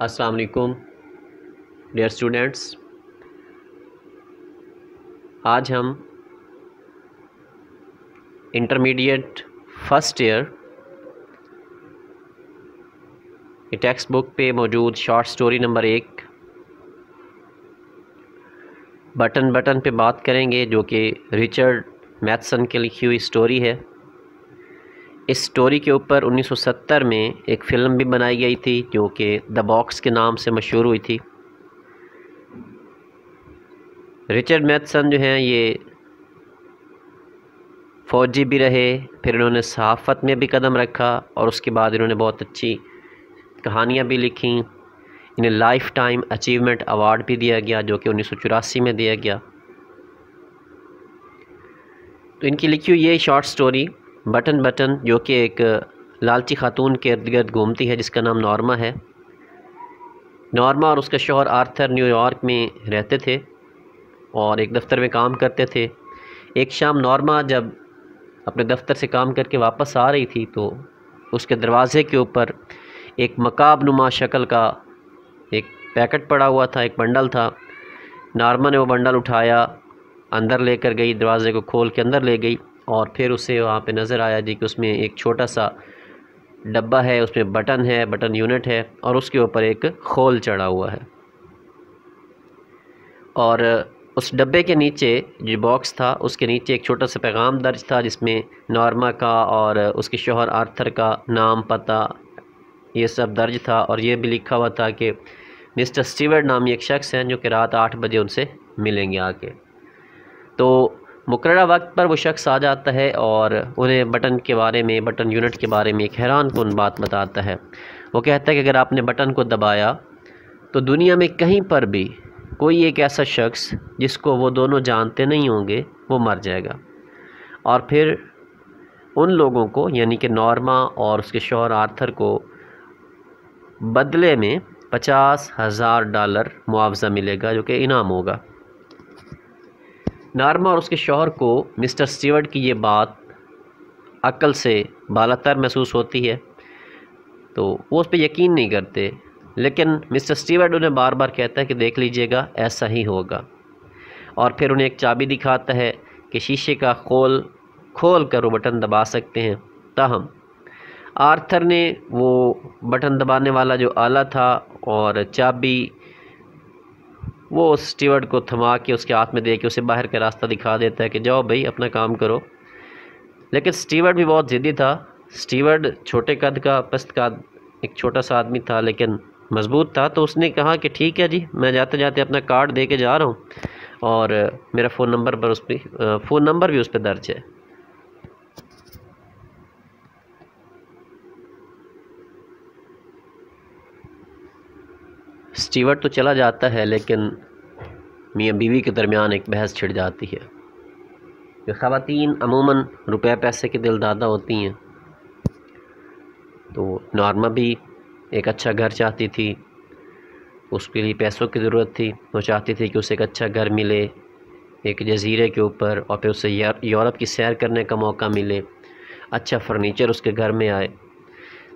अस्सलाम वालेकुम dear students. आज हम इंटरमीडिएट फर्स्ट ईयर की टेक्स्ट बुक पे मौजूद short story number 1 button button पे बात करेंगे, जो कि रिचर्ड मैथसन की लिखी हुई स्टोरी है। इस स्टोरी के ऊपर 1970 में एक फ़िल्म भी बनाई गई थी, जो कि द बॉक्स के नाम से मशहूर हुई थी। रिचर्ड मैथसन जो हैं ये फ़ौजी भी रहे, फिर इन्होंने सहाफ़त में भी कदम रखा और उसके बाद इन्होंने बहुत अच्छी कहानियाँ भी लिखी। इन्हें लाइफ टाइम अचीवमेंट अवार्ड भी दिया गया, जो कि 1984 में दिया गया। तो इनकी लिखी हुई ये शॉर्ट स्टोरी बटन बटन, जो कि एक लालची खातून के इर्द गिर्द घूमती है, जिसका नाम नॉर्मा है। नॉर्मा और उसका शौहर आर्थर न्यूयॉर्क में रहते थे और एक दफ़्तर में काम करते थे। एक शाम नॉर्मा जब अपने दफ्तर से काम करके वापस आ रही थी, तो उसके दरवाज़े के ऊपर एक मकाबनुमा शक्ल का एक पैकेट पड़ा हुआ था, एक बंडल था। नॉर्मा ने वो बंडल उठाया, अंदर लेकर गई, दरवाज़े को खोल के अंदर ले गई और फिर उसे वहाँ पे नज़र आया जी कि उसमें एक छोटा सा डब्बा है, उसमें बटन है, बटन यूनिट है और उसके ऊपर एक खोल चढ़ा हुआ है। और उस डब्बे के नीचे जो बॉक्स था, उसके नीचे एक छोटा सा पैगाम दर्ज था, जिसमें नॉर्मा का और उसके शौहर आर्थर का नाम, पता, ये सब दर्ज था। और ये भी लिखा हुआ था कि मिस्टर स्टीवर्ट नामी एक शख्स हैं, जो कि रात 8 बजे उनसे मिलेंगे आके। तो मुकर्ररा वक्त पर वो शख्स आ जाता है और उन्हें बटन के बारे में, बटन यूनिट के बारे में एक हैरानकुन बात बताता है। वो कहता है कि अगर आपने बटन को दबाया तो दुनिया में कहीं पर भी कोई एक ऐसा शख्स जिसको वो दोनों जानते नहीं होंगे, वो मर जाएगा। और फिर उन लोगों को, यानी कि नॉर्मा और उसके शौहर आर्थर को, बदले में $50,000 मुआवजा मिलेगा, जो कि इनाम होगा। नॉर्मा और उसके शौहर को मिस्टर स्टीवर्ट की ये बात अक्ल से बालातर महसूस होती है, तो वो उस पर यकीन नहीं करते। लेकिन मिस्टर स्टीवर्ट उन्हें बार बार कहता है कि देख लीजिएगा, ऐसा ही होगा। और फिर उन्हें एक चाबी दिखाता है कि शीशे का खोल कर वो बटन दबा सकते हैं। ताहम आर्थर ने वो बटन दबाने वाला जो आला था और चाबी, वो स्टीवर्ट को थमा के उसके हाथ में दे के उसे बाहर का रास्ता दिखा देता है कि जाओ भाई, अपना काम करो। लेकिन स्टीवर्ट भी बहुत ज़िद्दी था। स्टीवर्ट छोटे कद का, पस्त का एक छोटा सा आदमी था, लेकिन मजबूत था। तो उसने कहा कि ठीक है जी, मैं जाते जाते अपना कार्ड दे के जा रहा हूँ और मेरा फ़ोन नंबर भी उस पर दर्ज है। स्टीवर्ट तो चला जाता है, लेकिन मियाँ बीवी के दरमियान एक बहस छिड़ जाती है। जो ख़वातीन अमूमन रुपए पैसे की दिलदादा होती हैं, तो नॉर्मा भी एक अच्छा घर चाहती थी, उसके लिए पैसों की ज़रूरत थी। वो चाहती थी कि उसे एक अच्छा घर मिले एक जजीरे के ऊपर, और फिर उसे यूरोप की सैर करने का मौका मिले, अच्छा फ़र्नीचर उसके घर में आए।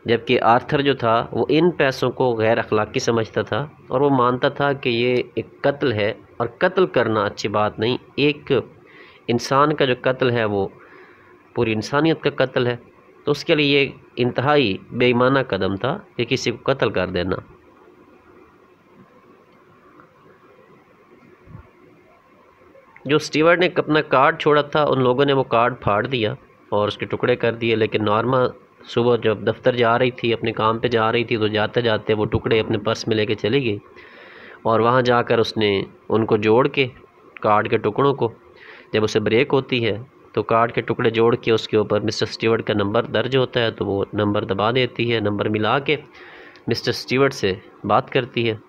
जबकि आर्थर जो था, वो इन पैसों को गैर अखलाकी समझता था और वो मानता था कि ये एक कत्ल है, और कत्ल करना अच्छी बात नहीं। एक इंसान का जो कत्ल है वो पूरी इंसानियत का कत्ल है। तो उसके लिए ये इंतहाई बेईमाना कदम था कि किसी को कत्ल कर देना। जो स्टीवर्ट ने अपना कार्ड छोड़ा था, उन लोगों ने वो कार्ड फाड़ दिया और उसके टुकड़े कर दिए। लेकिन नॉर्मा सुबह जब दफ्तर जा रही थी, अपने काम पे जा रही थी, तो जाते जाते वो टुकड़े अपने पर्स में लेके चली गई और वहाँ जाकर उसने उनको जोड़ के, कार्ड के टुकड़ों को, जब उसे ब्रेक होती है तो कार्ड के टुकड़े जोड़ के उसके ऊपर मिस्टर स्टीवर्ट का नंबर दर्ज होता है, तो वो नंबर दबा देती है। नंबर मिला के मिस्टर स्टीवर्ट से बात करती है।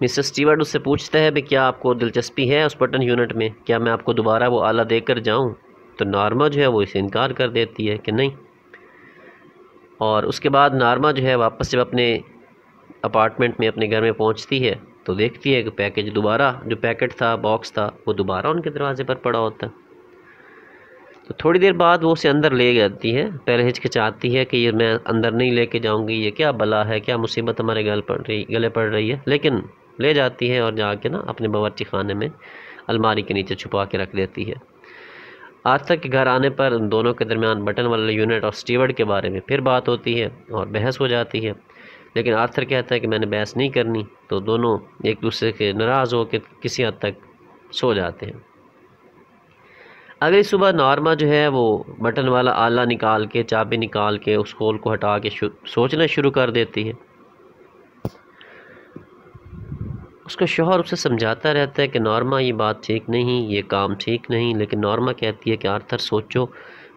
मिस्टर स्टीवर्ट उससे पूछता है, भाई क्या आपको दिलचस्पी है उस बटन यूनिट में, क्या मैं आपको दोबारा वो आला देकर जाऊं? तो नॉर्मा जो है वो इसे इनकार कर देती है कि नहीं। और उसके बाद नॉर्मा जो है वापस जब अपने अपार्टमेंट में, अपने घर में पहुंचती है, तो देखती है कि पैकेज दोबारा, जो पैकेट था, बॉक्स था, वो दोबारा उनके दरवाजे पर पड़ा होता है। तो थोड़ी देर बाद वो उसे अंदर ले जाती है, पहले हिचकिचाती है कि ये मैं अंदर नहीं लेके जाऊंगी, ये क्या बला है, क्या मुसीबत हमारे गले पड़ रही है, लेकिन ले जाती है और जाके ना अपने बावर्ची खाने में अलमारी के नीचे छुपा के रख देती है। आर्थर के घर आने पर दोनों के दरमियान बटन वाले यूनिट और स्टीवर्ड के बारे में फिर बात होती है और बहस हो जाती है, लेकिन आर्थर कहता है कि मैंने बहस नहीं करनी। तो दोनों एक दूसरे के नाराज़ होकर किसी हद तक सो जाते हैं। अगली सुबह नॉर्मा जो है वो बटन वाला आला निकाल के, चाबी निकाल के उस होल को हटा के सोचना शुरू कर देती है। उसका शौहर उसे समझाता रहता है कि नॉर्मा ये बात ठीक नहीं, ये काम ठीक नहीं, लेकिन नॉर्मा कहती है कि आर्थर सोचो,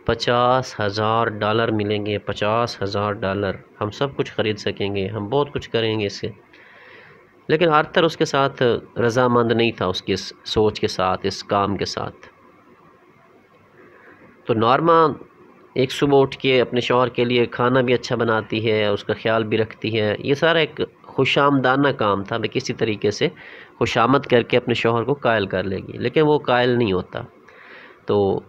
$50,000 मिलेंगे, $50,000, हम सब कुछ ख़रीद सकेंगे, हम बहुत कुछ करेंगे इससे। लेकिन आर्थर उसके साथ रज़ामंद नहीं था, उसकी इस सोच के साथ, इस काम के साथ। तो नॉर्मा एक सुबह उठ के अपने शौहर के लिए खाना भी अच्छा बनाती है, उसका ख्याल भी रखती है। ये सारा एक खुशामदाना काम था, वे किसी तरीके से खुशामद करके अपने शौहर को कायल कर लेगी, लेकिन वो कायल नहीं होता। तो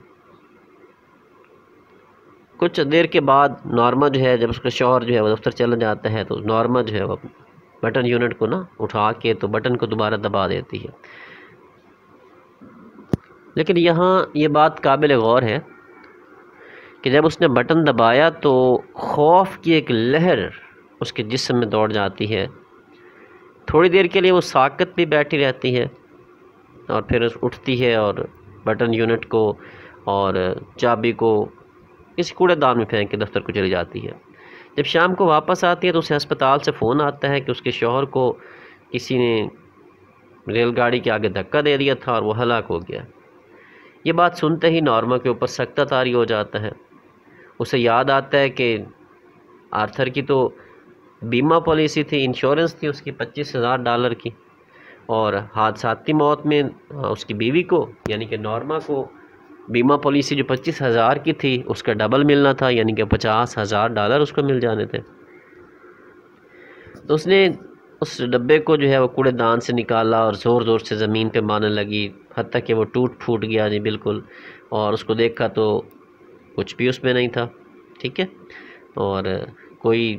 कुछ देर के बाद नॉर्मा जो है, जब उसका शौहर जो है वो दफ्तर चला जाता है, तो नॉर्मा जो है वो बटन यूनिट को ना उठा के तो बटन को दोबारा दबा देती है। लेकिन यहाँ ये बात काबिल गौर है कि जब उसने बटन दबाया तो खौफ की एक लहर उसके जिस्म में दौड़ जाती है। थोड़ी देर के लिए वो साकत भी बैठी रहती है और फिर उठती है और बटन यूनिट को और चाबी को किसी कूड़ेदान में फेंक के दफ्तर को चली जाती है। जब शाम को वापस आती है तो उसे अस्पताल से फ़ोन आता है कि उसके शौहर को किसी ने रेलगाड़ी के आगे धक्का दे दिया था और वो हलाक हो गया। ये बात सुनते ही नॉर्मा के ऊपर सख्ता तारी हो जाता है। उसे याद आता है कि आर्थर की तो बीमा पॉलिसी थी, इंश्योरेंस थी उसकी $25,000 की, और हादसाती मौत में उसकी बीवी को यानी कि नॉर्मा को बीमा पॉलिसी जो 25,000 की थी उसका डबल मिलना था, यानी कि $50,000 उसको मिल जाने थे। तो उसने उस डब्बे को जो है वो कूड़ेदान से निकाला और ज़ोर ज़ोर से ज़मीन पे मारने लगी, हत्ता कि वो टूट फूट गया जी बिल्कुल। और उसको देखा तो कुछ भी उसमें नहीं था, ठीक है, और कोई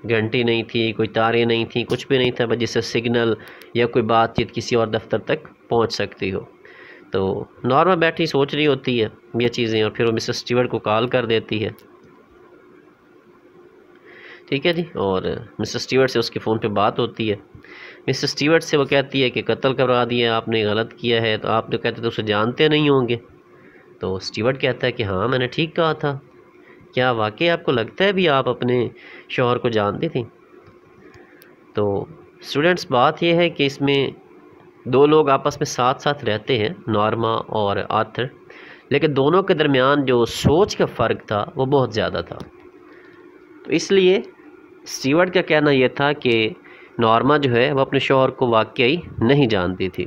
घंटी नहीं थी, कोई तारें नहीं थी, कुछ भी नहीं था जिससे सिग्नल या कोई बातचीत किसी और दफ्तर तक पहुंच सकती हो। तो नॉर्मा बैठी सोच रही होती है ये चीज़ें और फिर वो मिसेस स्टीवर्ट को कॉल कर देती है, ठीक है जी। और मिसेस स्टीवर्ट से उसके फ़ोन पे बात होती है। मिसेस स्टीवर्ट से वो कहती है कि कत्ल करवा दिया आपने, गलत किया है। तो आप जो कहते तो उसे जानते नहीं होंगे। तो स्टीवर्ट कहता है कि हाँ मैंने ठीक कहा था, क्या वाकई आपको लगता है भी आप अपने शौहर को जानती थी? तो स्टूडेंट्स बात यह है कि इसमें दो लोग आपस में साथ साथ रहते हैं, नॉर्मा और आर्थर, लेकिन दोनों के दरमियान जो सोच का फ़र्क था वो बहुत ज़्यादा था। तो इसलिए स्टीवर्ट का कहना यह था कि नॉर्मा जो है वो अपने शौहर को वाकई नहीं जानती थी,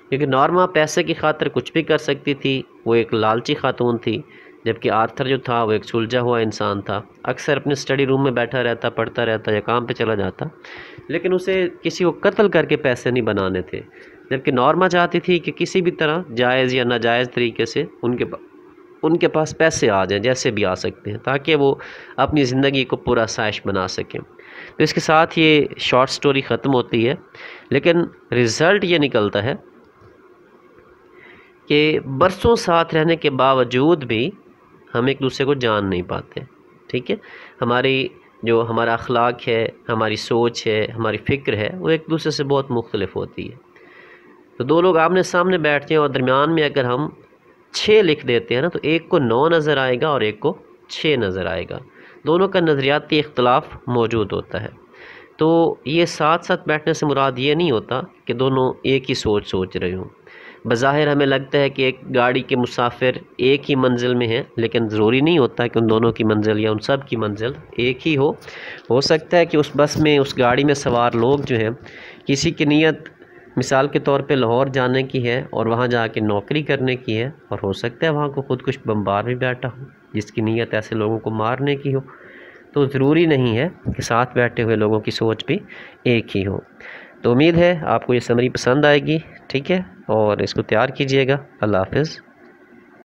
क्योंकि नॉर्मा पैसे की खातिर कुछ भी कर सकती थी, वो एक लालची खातून थी, जबकि आर्थर जो था वो एक सुलझा हुआ इंसान था। अक्सर अपने स्टडी रूम में बैठा रहता, पढ़ता रहता या काम पे चला जाता, लेकिन उसे किसी को कत्ल करके पैसे नहीं बनाने थे। जबकि नॉर्मा चाहती थी कि किसी भी तरह जायज़ या नाजायज़ तरीके से उनके पास पैसे आ जाएं, जैसे भी आ सकते हैं, ताकि वो अपनी ज़िंदगी को पूरा साइश बना सकें। तो इसके साथ ये शॉर्ट स्टोरी ख़त्म होती है, लेकिन रिज़ल्ट ये निकलता है कि बरसों साथ रहने के बावजूद भी हम एक दूसरे को जान नहीं पाते, ठीक है। हमारा अखलाक है, हमारी सोच है, हमारी फ़िक्र है, वो एक दूसरे से बहुत मुख्तलिफ होती है। तो दो लोग आमने सामने बैठते हैं और दरमियान में अगर हम 6 लिख देते हैं ना, तो एक को 9 नज़र आएगा और एक को 6 नज़र आएगा। दोनों का नज़रियाती इख्तलाफ मौजूद होता है। तो ये साथ साथ बैठने से मुराद ये नहीं होता कि दोनों एक ही सोच रहे हों। बज़ाहिर हमें लगता है कि एक गाड़ी के मुसाफिर एक ही मंजिल में हैं, लेकिन ज़रूरी नहीं होता कि उन दोनों की मंजिल या उन सब की मंजिल एक ही हो सकता है कि उस बस में, उस गाड़ी में सवार लोग जो हैं, किसी की नीयत मिसाल के तौर पे लाहौर जाने की है और वहाँ जाके नौकरी करने की है, और हो सकता है वहाँ को ख़ुद कुछ बम्बार भी बैठा हो जिसकी नीयत ऐसे लोगों को मारने की हो। तो ज़रूरी नहीं है कि साथ बैठे हुए लोगों की सोच भी एक ही हो। तो उम्मीद है आपको ये समरी पसंद आएगी, ठीक है, और इसको तैयार कीजिएगा। अल्लाह हाफ़िज़।